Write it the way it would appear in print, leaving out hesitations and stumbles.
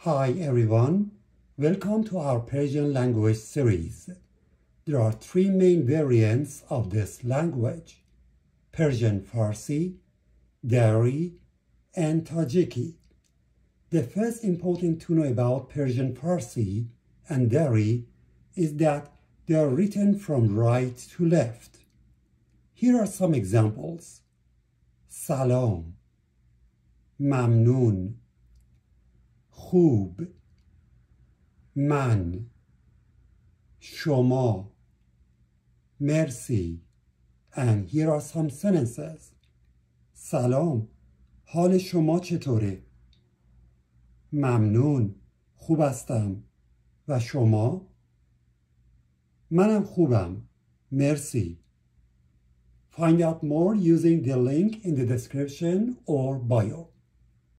Hi everyone, welcome to our Persian language series. There are three main variants of this language: Persian Farsi, Dari, and Tajiki. The first important to know about Persian Farsi and Dari is that they are written from right to left. Here are some examples. Salam, Mamnoon, خوب، من، شما، مرسی. And here are some sentences. سلام، حال شما چطوره؟ ممنون، خوب هستم. و شما؟ منم خوبم. مرسی. Find out more using the link in the description or bio.